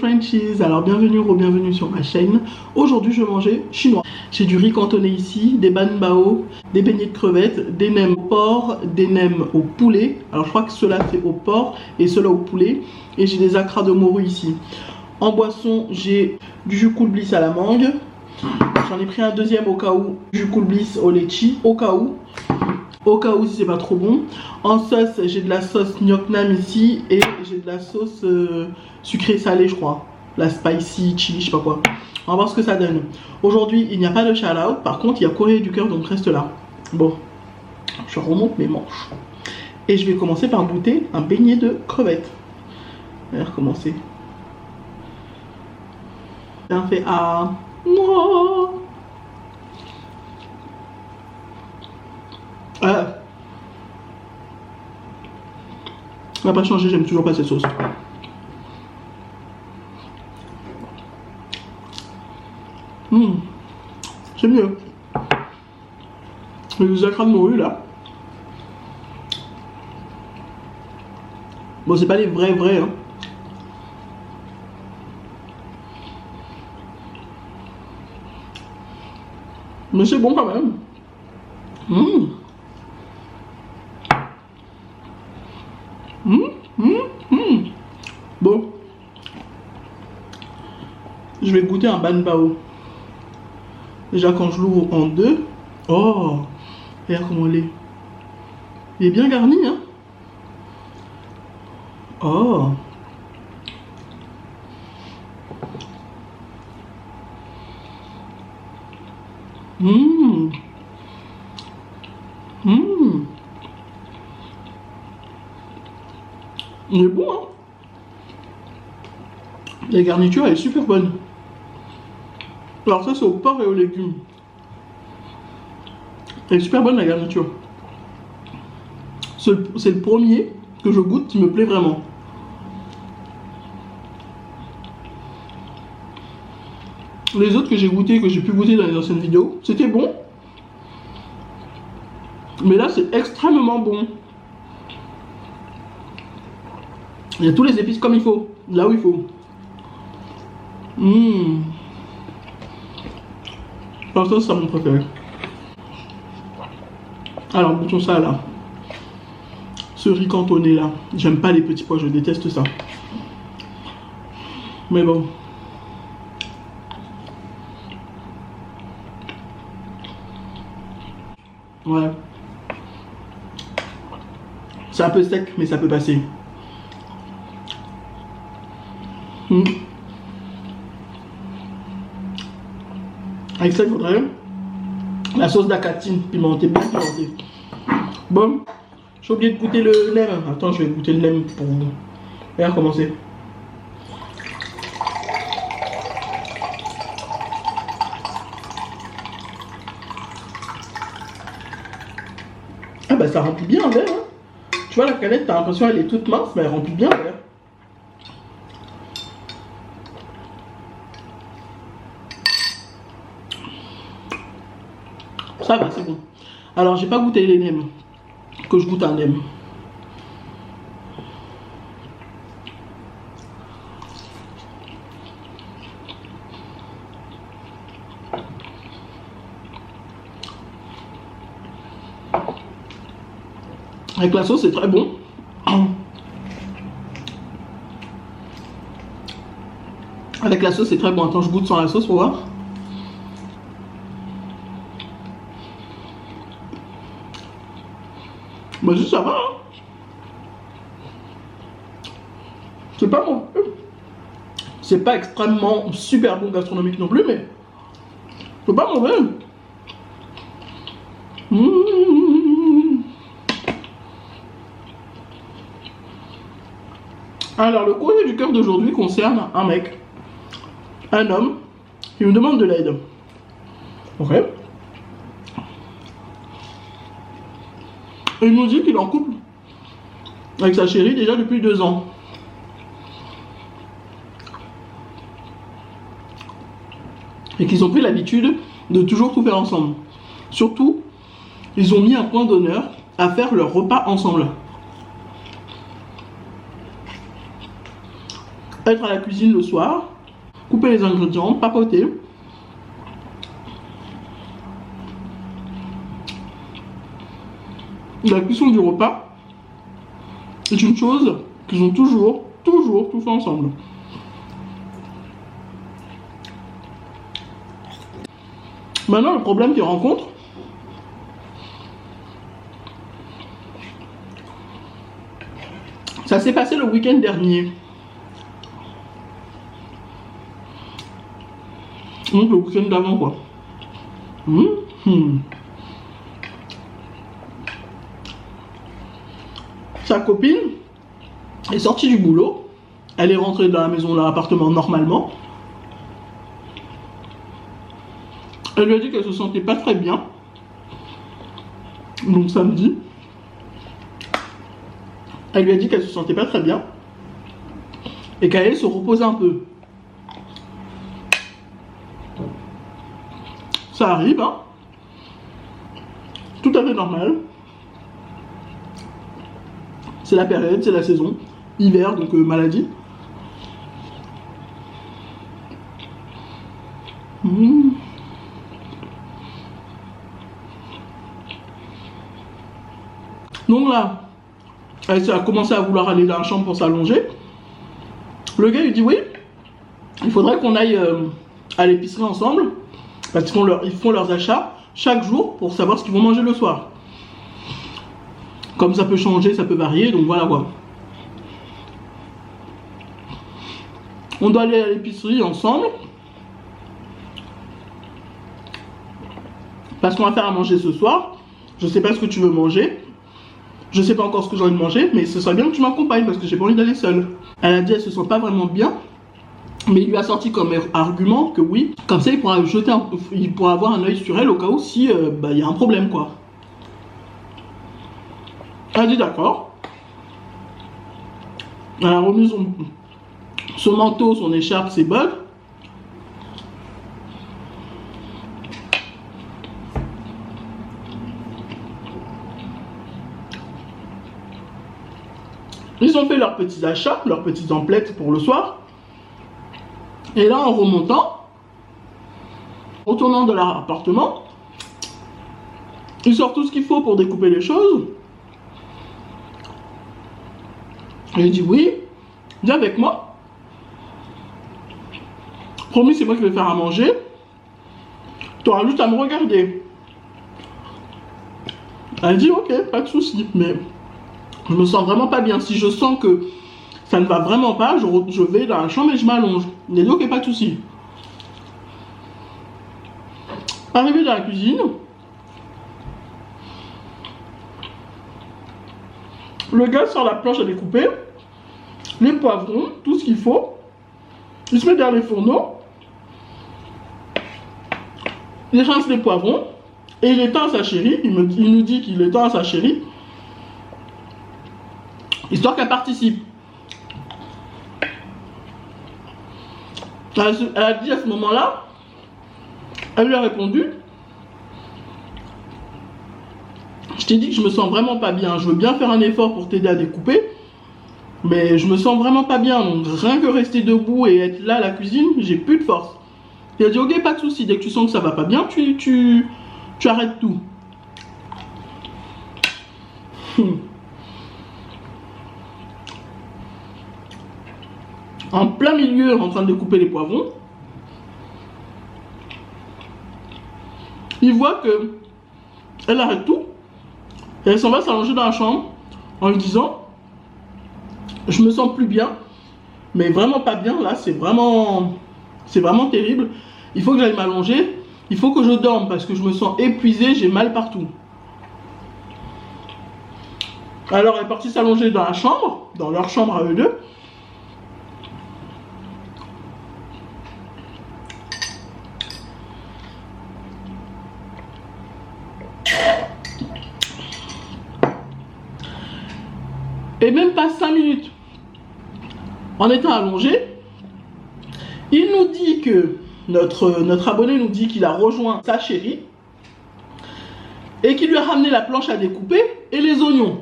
Frenchies, alors bienvenue ou bienvenue sur ma chaîne. Aujourd'hui je vais manger chinois. J'ai du riz cantonné ici, des ban bao, des beignets de crevettes, des nems au porc, des nems au poulet. Alors je crois que cela fait au porc et cela au poulet. Et j'ai des acras de morue ici. En boisson j'ai du jus Cool Bliss à la mangue. J'en ai pris un deuxième au cas où, jus Cool Bliss au litchi, au cas où si c'est pas trop bon. En sauce, j'ai de la sauce Ngoc Nam ici et j'ai de la sauce sucrée salée, je crois. La spicy chili, je sais pas quoi. On va voir ce que ça donne. Aujourd'hui, il n'y a pas de shout-out. Par contre, il y a courrier du cœur, donc reste là. Bon, je remonte mes manches. Et je vais commencer par goûter un beignet de crevettes. On va recommencer. Bien fait à moi. Ça n'a pas changé, j'aime toujours pas cette sauce. C'est mieux. Les acras de morue là. Bon, c'est pas les vrais hein. Mais c'est bon quand même. Bon, je vais goûter un ban bao. Déjà quand je l'ouvre en deux, oh, regarde comment il est. Il est bien garni, hein. Oh. Il est bon, hein. La garniture elle est super bonne. Alors ça c'est au porc et aux légumes. Elle est super bonne la garniture. C'est le premier que je goûte qui me plaît vraiment. Les autres que j'ai goûté, que j'ai pu goûter dans les anciennes vidéos, c'était bon. Mais là c'est extrêmement bon. Il y a tous les épices comme il faut, là où il faut. Alors ça c'est mon préféré. Alors goûtons ça là. Ce riz cantonné là. J'aime pas les petits pois, je déteste ça. Mais bon. Ouais. C'est un peu sec mais ça peut passer. Avec ça, il faudrait la sauce d'acatine pimentée, bien pimentée. Bon, j'ai oublié de goûter le nem. Attends, je vais goûter le nem pour vous. Regarde comment c'est. Ah bah ça remplit bien un verre. Hein. Tu vois la canette, t'as l'impression qu'elle est toute mince, mais elle remplit bien un verre. Ça va, c'est bon. Alors, j'ai pas goûté les nems. Que je goûte un nem. Avec la sauce, c'est très bon. Avec la sauce, c'est très bon. Attends, je goûte sans la sauce pour voir. Bah juste ça va, hein. C'est pas bon. C'est pas extrêmement super bon gastronomique non plus, mais c'est pas mauvais. Alors le courrier du cœur d'aujourd'hui concerne un mec, un homme, qui me demande de l'aide. Ok. Et il nous dit qu'il est en couple avec sa chérie déjà depuis 2 ans. Et qu'ils ont pris l'habitude de toujours tout faire ensemble. Surtout, ils ont mis un point d'honneur à faire leur repas ensemble. être à la cuisine le soir, couper les ingrédients, papoter. La cuisson du repas est une chose qu'ils ont toujours tout fait ensemble. Maintenant, le problème qu'ils rencontrent, ça s'est passé le week-end dernier. Donc le week-end d'avant, quoi. Sa copine est sortie du boulot. Elle est rentrée dans la maison, dans l'appartement normalement. Elle lui a dit qu'elle se sentait pas très bien. Donc samedi. Elle lui a dit qu'elle se sentait pas très bien. Et qu'elle allait se reposer un peu. Ça arrive, hein. Tout à fait normal. C'est la période, c'est la saison. Hiver, donc maladie. Donc là, elle a commencé à vouloir aller dans la chambre pour s'allonger. Le gars lui dit oui, il faudrait qu'on aille à l'épicerie ensemble. Parce qu'ils font leurs achats chaque jour pour savoir ce qu'ils vont manger le soir. Comme ça peut changer, ça peut varier, donc voilà quoi. On doit aller à l'épicerie ensemble. Parce qu'on va faire à manger ce soir. Je sais pas ce que tu veux manger. Je sais pas encore ce que j'ai envie de manger, mais ce serait bien que tu m'accompagnes parce que j'ai pas envie d'aller seule. Elle a dit elle se sent pas vraiment bien. Mais il lui a sorti comme argument que oui, comme ça il pourra avoir un œil sur elle au cas où si y a un problème quoi. Elle a dit d'accord. Elle a remis son manteau, son écharpe, ses bottes. Ils ont fait leurs petits achats, leurs petites emplettes pour le soir. Et là, en remontant, retournant de leur appartement, ils sortent tout ce qu'il faut pour découper les choses. Et il dit oui, viens avec moi. Promis, c'est moi qui vais faire à manger. Tu auras juste à me regarder. Elle dit ok, pas de souci, mais je me sens vraiment pas bien. Si je sens que ça ne va vraiment pas, je vais dans la chambre et je m'allonge. Il a dit ok, pas de souci. Arrivé dans la cuisine, le gars sort la planche à découper, les poivrons, tout ce qu'il faut. Il se met derrière les fourneaux, il rince les poivrons et il éteint à sa chérie. Il nous dit qu'il éteint à sa chérie, histoire qu'elle participe. Elle a dit à ce moment-là, elle lui a répondu, je t'ai dit que je me sens vraiment pas bien, je veux bien faire un effort pour t'aider à découper, mais je me sens vraiment pas bien, donc rien que rester debout et être là à la cuisine, j'ai plus de force. Il a dit ok, pas de souci, dès que tu sens que ça va pas bien, tu arrêtes tout. En plein milieu, en train de découper les poivrons, il voit que elle arrête tout et elle s'en va s'allonger dans la chambre en lui disant je me sens plus bien, mais vraiment pas bien là, c'est vraiment terrible, il faut que j'aille m'allonger, il faut que je dorme parce que je me sens épuisée, j'ai mal partout. Alors elle est partie s'allonger dans la chambre, dans leur chambre à eux deux. Et même pas 5 minutes, en étant allongé, il nous dit que, notre abonné nous dit qu'il a rejoint sa chérie et qu'il lui a ramené la planche à découper et les oignons.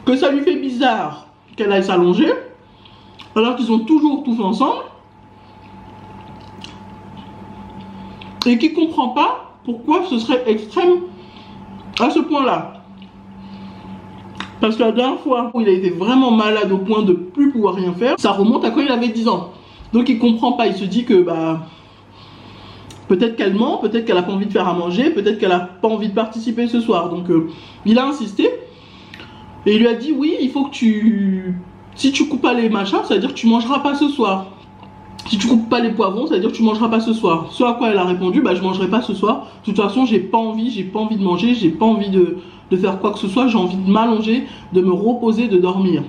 Que ça lui fait bizarre qu'elle aille s'allonger, alors qu'ils ont toujours tout fait ensemble, et qui ne comprend pas pourquoi ce serait extrême à ce point-là. Parce que la dernière fois où il a été vraiment malade au point de ne plus pouvoir rien faire, ça remonte à quand il avait 10 ans. Donc il ne comprend pas, il se dit que peut-être qu'elle ment, peut-être qu'elle n'a pas envie de faire à manger, peut-être qu'elle n'a pas envie de participer ce soir. Donc il a insisté et il lui a dit oui, il faut que si tu coupes pas les machins, ça veut dire que tu mangeras pas ce soir. Si tu coupes pas les poivrons, ça veut dire que tu mangeras pas ce soir. Ce à quoi elle a répondu, je mangerai pas ce soir. De toute façon, j'ai pas envie de manger, j'ai pas envie de faire quoi que ce soit. J'ai envie de m'allonger, de me reposer, de dormir.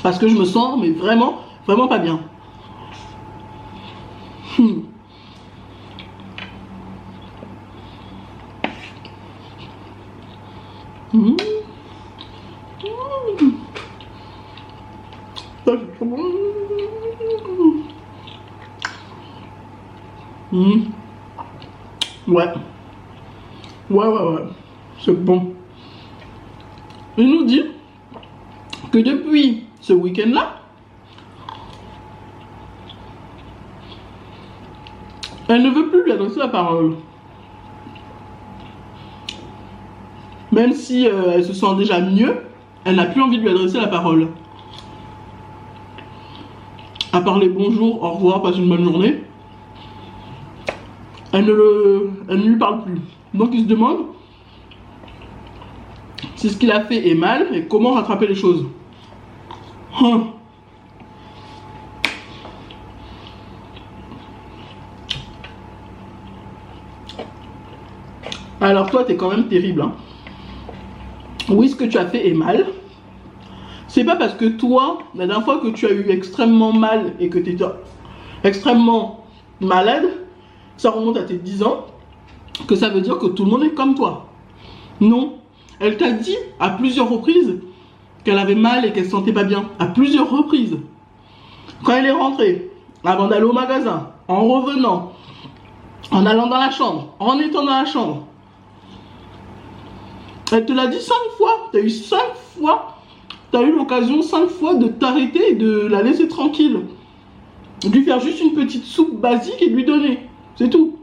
Parce que je me sens, mais vraiment, vraiment pas bien. Ça, c'est trop bon. Ouais. C'est bon. Il nous dit que depuis ce week-end-là, elle ne veut plus lui adresser la parole. Même si elle se sent déjà mieux, elle n'a plus envie de lui adresser la parole. À part les bonjour, au revoir, passe une bonne journée. Elle ne lui parle plus. Donc il se demande si ce qu'il a fait est mal et comment rattraper les choses. Alors toi, t'es quand même terrible. Hein. Oui, ce que tu as fait est mal. C'est pas parce que toi, la dernière fois que tu as eu extrêmement mal et que tu étais extrêmement malade, ça remonte à tes 10 ans, que ça veut dire que tout le monde est comme toi. Non. Elle t'a dit à plusieurs reprises qu'elle avait mal et qu'elle se sentait pas bien. À plusieurs reprises. Quand elle est rentrée, avant d'aller au magasin, en revenant, en allant dans la chambre, en étant dans la chambre. Elle te l'a dit 5 fois. Tu as eu 5 fois. Tu as eu l'occasion 5 fois de t'arrêter et de la laisser tranquille. De lui faire juste une petite soupe basique et de lui donner. C'est tout.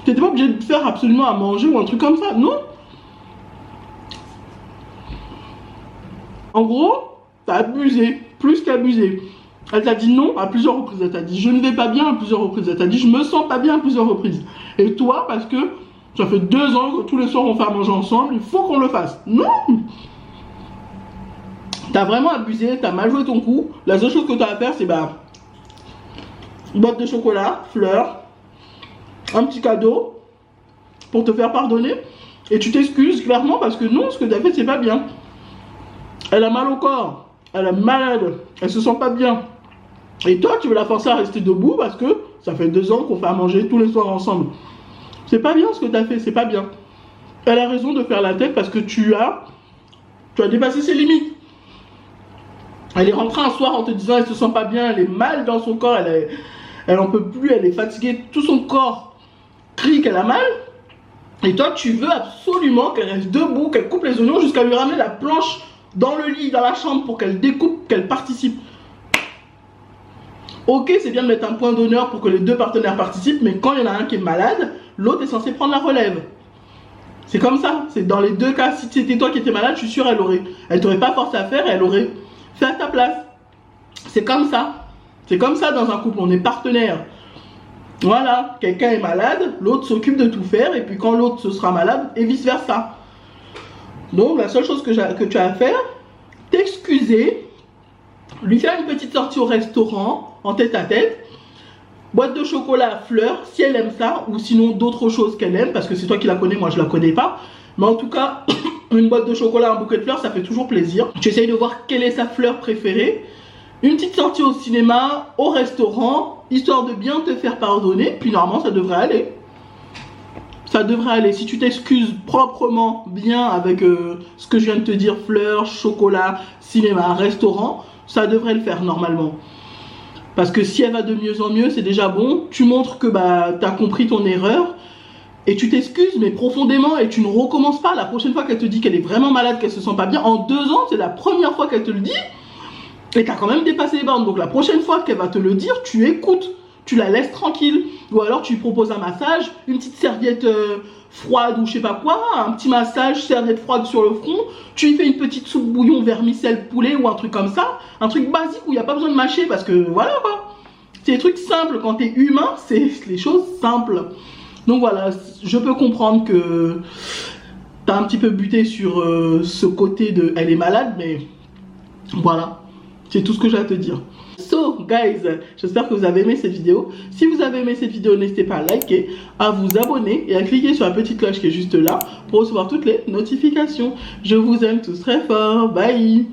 Tu n'étais pas obligé de faire absolument à manger ou un truc comme ça. Non. En gros, tu as abusé. Plus qu'abusé. Elle t'a dit non à plusieurs reprises. Elle t'a dit je ne vais pas bien à plusieurs reprises. Elle t'a dit je me sens pas bien à plusieurs reprises. Et toi, parce que ça fait 2 ans que tous les soirs on fait à manger ensemble, il faut qu'on le fasse. Non. T'as vraiment abusé, t'as mal joué ton coup. La seule chose que t'as à faire, c'est une boîte de chocolat, fleurs, un petit cadeau pour te faire pardonner. Et tu t'excuses clairement parce que non, ce que t'as fait, c'est pas bien. Elle a mal au corps, elle est malade, elle se sent pas bien. Et toi, tu veux la forcer à rester debout parce que ça fait 2 ans qu'on fait à manger tous les soirs ensemble. C'est pas bien ce que t'as fait, c'est pas bien. Elle a raison de faire la tête parce que tu as dépassé ses limites. Elle est rentrée un soir en te disant elle se sent pas bien, elle est mal dans son corps, elle en peut plus, elle est fatiguée, tout son corps crie qu'elle a mal. Et toi tu veux absolument qu'elle reste debout, qu'elle coupe les oignons jusqu'à lui ramener la planche dans le lit, dans la chambre pour qu'elle découpe, qu'elle participe. Ok, c'est bien de mettre un point d'honneur pour que les 2 partenaires participent, mais quand il y en a un qui est malade, l'autre est censé prendre la relève. C'est comme ça, c'est dans les 2 cas. Si c'était toi qui étais malade, je suis sûre elle t'aurait pas forcé à faire et elle aurait fait à ta place. C'est comme ça. C'est comme ça dans un couple, on est partenaires. Voilà, quelqu'un est malade, l'autre s'occupe de tout faire et puis quand l'autre se sera malade et vice versa. Donc la seule chose que tu as à faire, t'excuser, lui faire une petite sortie au restaurant en tête à tête, boîte de chocolat à fleurs si elle aime ça ou sinon d'autres choses qu'elle aime parce que c'est toi qui la connais, moi je la connais pas. Mais en tout cas, une boîte de chocolat, un bouquet de fleurs, ça fait toujours plaisir. Tu essayes de voir quelle est sa fleur préférée. Une petite sortie au cinéma, au restaurant, histoire de bien te faire pardonner. Puis normalement, ça devrait aller. Ça devrait aller. Si tu t'excuses proprement, bien avec ce que je viens de te dire, fleurs, chocolat, cinéma, restaurant, ça devrait le faire normalement. Parce que si elle va de mieux en mieux, c'est déjà bon. Tu montres que tu as compris ton erreur. et tu t'excuses mais profondément et tu ne recommences pas. La prochaine fois qu'elle te dit qu'elle est vraiment malade, qu'elle se sent pas bien, en 2 ans, c'est la première fois qu'elle te le dit et tu as quand même dépassé les bornes. Donc la prochaine fois qu'elle va te le dire, tu écoutes, tu la laisses tranquille. Ou alors tu lui proposes un massage, une petite serviette froide ou je sais pas quoi, un petit massage, serviette froide sur le front, tu lui fais une petite soupe bouillon vermicelle poulet ou un truc comme ça, un truc basique où il n'y a pas besoin de mâcher parce que voilà quoi. C'est des trucs simples, quand tu es humain, c'est les choses simples. Donc voilà, je peux comprendre que tu as un petit peu buté sur ce côté de elle est malade, mais voilà, c'est tout ce que j'ai à te dire. So guys, j'espère que vous avez aimé cette vidéo. Si vous avez aimé cette vidéo, n'hésitez pas à liker, à vous abonner et à cliquer sur la petite cloche qui est juste là pour recevoir toutes les notifications. Je vous aime tous très fort, bye.